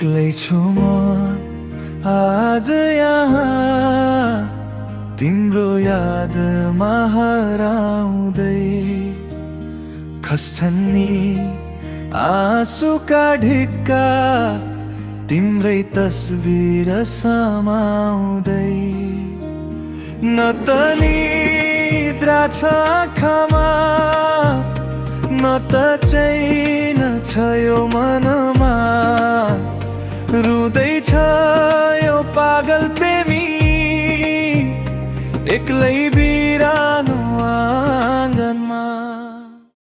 एक्लै छु म आज यहाँ तिम्रो यादमा हराउँदै खस्छन् नि आँसुका ढिक्का तिम्रै तस्बिर समाउँदै न त निद्रा छ आँखामा न त चैन छ यो मनमा रुँदैछ यो पागल प्रेमी एक्लै बिरानो आँगनमा।